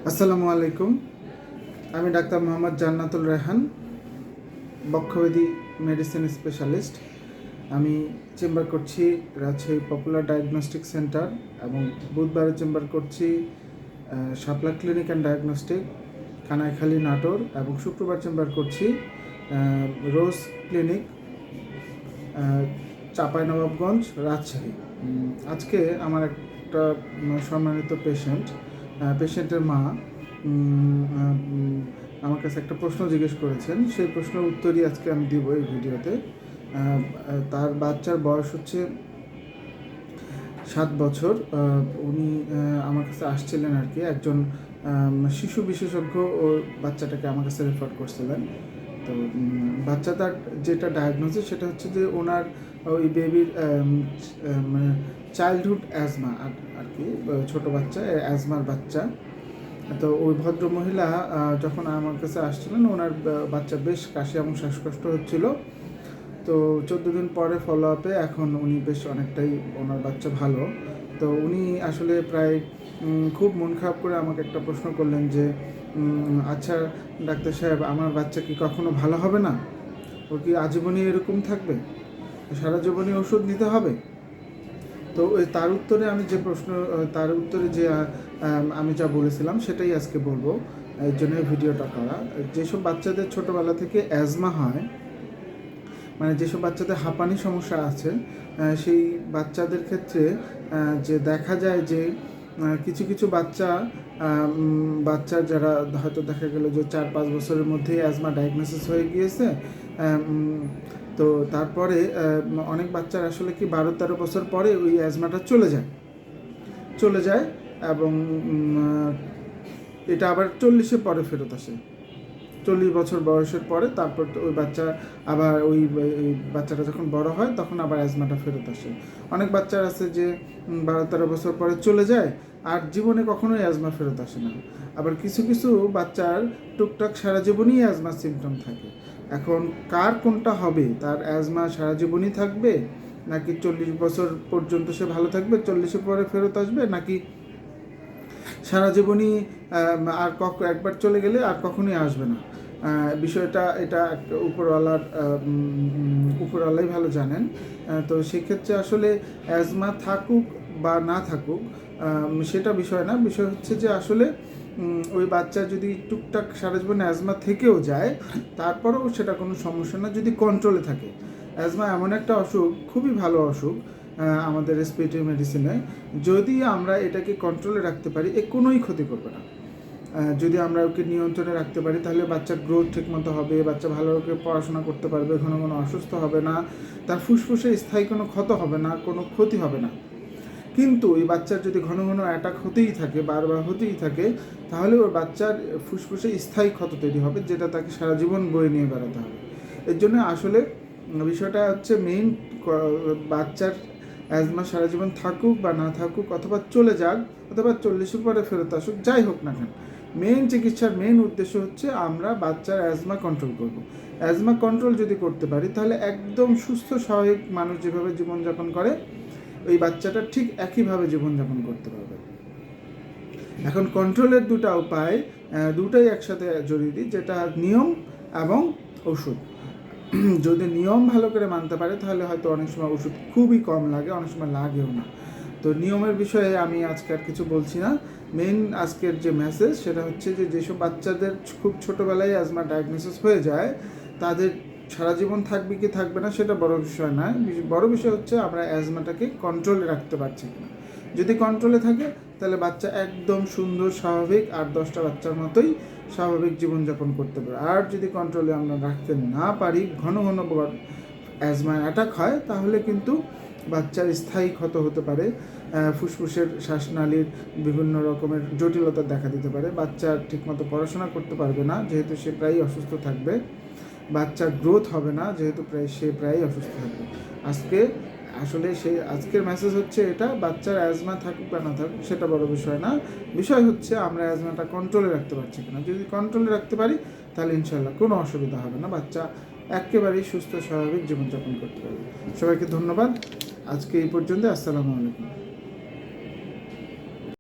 আসসালামু আলাইকুম। আমি ডাক্তার মোহাম্মদ জান্নাতুল রেহান, বক্ষব্যাধি মেডিসিন স্পেশালিস্ট। আমি চেম্বার করছি রাজশাহী পপুলার ডায়াগনস্টিক সেন্টার এবং বুধবারে চেম্বার করছি Shapla clinic and diagnostic, Kanaikhali, Natore, এবং শুক্রবার চেম্বার করছি রোজ ক্লিনিক, চাঁপাইনবাবগঞ্জ, রাজশাহী। আজকে আমার একটা সম্মানিত পেশেন্টের মা আমার কাছে একটা প্রশ্ন জিজ্ঞেস করেছেন। সেই প্রশ্নের উত্তরই আজকে আমি দিব এই ভিডিওতে। তার বাচ্চার বয়স হচ্ছে 7 বছর। উনি আমার কাছে আসছিলেন আর কি, একজন শিশু বিশেষজ্ঞ ও বাচ্চাটাকে আমার কাছে রেফার করছিলেন। তো বাচ্চাটার যেটা ডায়াগনোসিস সেটা হচ্ছে যে ওনার ওই বেবির মানে চাইল্ডহুড অ্যাজমা আর কি, ছোটো বাচ্চা, অ্যাজমার বাচ্চা। তো ওই ভদ্র মহিলা যখন আমার কাছে আসছিলেন, ওনার বাচ্চা বেশ কাশি এবং শ্বাসকষ্ট হচ্ছিল। তো 14 দিন পরে ফলো আপে এখন উনি বেশ অনেকটাই, ওনার বাচ্চা ভালো। তো উনি আসলে প্রায় খুব মন খারাপ করে আমাকে একটা প্রশ্ন করলেন যে আচ্ছা ডাক্তার সাহেব, আমার বাচ্চা কি কখনো ভালো হবে না? ও কি আজীবনই এরকম থাকবে? সারা জীবনই ওষুধ নিতে হবে? তো তার উত্তরে যে আমি যা বলেছিলাম সেটাই আজকে বলবো। এর জন্য ভিডিওটা করা। যেসব বাচ্চাদের ছোটোবেলা থেকে অ্যাজমা হয়, মানে যেসব বাচ্চাদের হাঁপানি সমস্যা আছে, সেই বাচ্চাদের ক্ষেত্রে যে দেখা যায় যে কিছু কিছু বাচ্চা যারা হয়তো দেখা গেল যে 4-5 বছরের মধ্যেই অ্যাজমা ডায়াগনোসিস হয়ে গিয়েছে। তো তারপরে অনেক বাচ্চার আসলে কি 12-13 বছর পরে ওই অ্যাজমাটা চলে যায় এবং এটা আবার 40-এ পরে ফেরত আসে। 40 বছর বয়সের পরে তারপর ওই বাচ্চা আবার ওই বাচ্চাটা যখন বড় হয় তখন আবার অ্যাজমাটা ফেরত আসে। অনেক বাচ্চার আছে যে 12-13 বছর পরে চলে যায় আর জীবনে কখনোই অ্যাজমা ফেরত আসে না। আবার কিছু কিছু বাচ্চার টুকটাক সারা জীবনই অ্যাজমার সিমটম থাকে। এখন কার কোনটা হবে, তার অ্যাজমা সারা জীবনই থাকবে নাকি 40 বছর পর্যন্ত সে ভালো থাকবে, 40-এর পরে ফেরত আসবে, নাকি সারা জীবনই আর একবার চলে গেলে আর কখনোই আসবে না? বিষয়টা এটা একটা উপরওয়ালাই ভালো জানেন। তো সেক্ষেত্রে আসলে অ্যাজমা থাকুক বা না থাকুক সেটা বিষয় না। বিষয় হচ্ছে যে আসলে ওই বাচ্চা যদি টুকটাক সারা জীবন অ্যাজমা থেকেও যায়, তারপরেও সেটা কোনো সমস্যা না যদি কন্ট্রোলে থাকে। অ্যাজমা এমন একটা অসুখ, খুবই ভালো অসুখ আমাদের রেসপিরেটরি মেডিসিনে। যদি আমরা এটাকে কন্ট্রোলে রাখতে পারি, কোনোই ক্ষতি করবে না। যদি আমরা ওকে নিয়ন্ত্রণে রাখতে পারি তাহলে বাচ্চার গ্রোথ ঠিকমতো হবে, বাচ্চা ভালো করে পড়াশোনা করতে পারবে, ঘন ঘন অসুস্থ হবে না, তার ফুসফুসে স্থায়ী কোনো ক্ষত হবে না, কোনো ক্ষতি হবে না। কিন্তু এই বাচ্চার যদি ঘন ঘন অ্যাটাক হতেই থাকে, বারবার হতেই থাকে, তাহলে ওর বাচ্চার ফুসফুসে স্থায়ী ক্ষত তৈরি হবে, যেটা তাকে সারা জীবন বয়ে নিয়ে বেড়াতে হবে। এর জন্য আসলে বিষয়টা হচ্ছে মেইন, বাচ্চার অ্যাজমা সারা জীবন থাকুক বা না থাকুক, অথবা চলে যাক, অথবা 40-এর পরে ফেরত আসুক, যাই হোক না কেন, মেইন চিকিৎসার মেইন উদ্দেশ্য হচ্ছে আমরা বাচ্চার অ্যাজমা কন্ট্রোল করব। অ্যাজমা কন্ট্রোল যদি করতে পারি তাহলে একদম সুস্থ স্বাভাবিক মানুষ যেভাবে জীবনযাপন করে, ওই বাচ্চাটা ঠিক একইভাবে জীবনযাপন করতে পারবে। এখন কন্ট্রোলের দুটো উপায়, দুটাই একসাথে জরুরি, যেটা নিয়ম এবং ওষুধ। যদি নিয়ম ভালো করে মানতে পারে তাহলে হয়তো অনেক সময় ওষুধ খুবই কম লাগে, অনেক সময় লাগেও না। তো নিয়মের বিষয়ে আমি আজকে আর কিছু বলছি না। মেইন আজকের যে মেসেজ সেটা হচ্ছে যে যেসব বাচ্চাদের খুব ছোটোবেলায় অ্যাজমা ডায়াগনোসিস হয়ে যায়, তাদের সারা জীবন থাকবে কি থাকবে না সেটা বড় বিষয় নয়। বড় বিষয় হচ্ছে আমরা অ্যাজমাটাকে কন্ট্রোলে রাখতে পারছি কিনা। যদি কন্ট্রোলে থাকে তাহলে বাচ্চা একদম সুন্দর স্বাভাবিক 8-10টা বাচ্চার মতোই স্বাভাবিক জীবনযাপন করতে পারে। আর যদি কন্ট্রোলে আমরা রাখতে না পারি, ঘন ঘন অ্যাজমা অ্যাটাক হয়, তাহলে কিন্তু বাচ্চার স্থায়ী ক্ষত হতে পারে, ফুসফুসের শ্বাসনালীর বিভিন্ন রকমের জটিলতা দেখা দিতে পারে, বাচ্চা ঠিকমতো পড়াশোনা করতে পারবে না যেহেতু সে প্রায়ই অসুস্থ থাকবে, বাচ্চার গ্রোথ হবে না যেহেতু সে প্রায়ই অসুস্থ থাকবে। আজকের মেসেজ হচ্ছে এটা, বাচ্চার অ্যাজমা থাকুক বা না থাকুক সেটা বড় বিষয় না। বিষয় হচ্ছে আমরা অ্যাজমাটা কন্ট্রোলে রাখতে পারছি কিনা। যদি কন্ট্রোলে রাখতে পারি তাহলে ইনশাল্লাহ কোনো অসুবিধা হবে না, বাচ্চা একেবারেই সুস্থ স্বাভাবিক জীবনযাপন করতে পারবে। সবাইকে ধন্যবাদ। আজকে এই পর্যন্ত। আসসালামু আলাইকুম।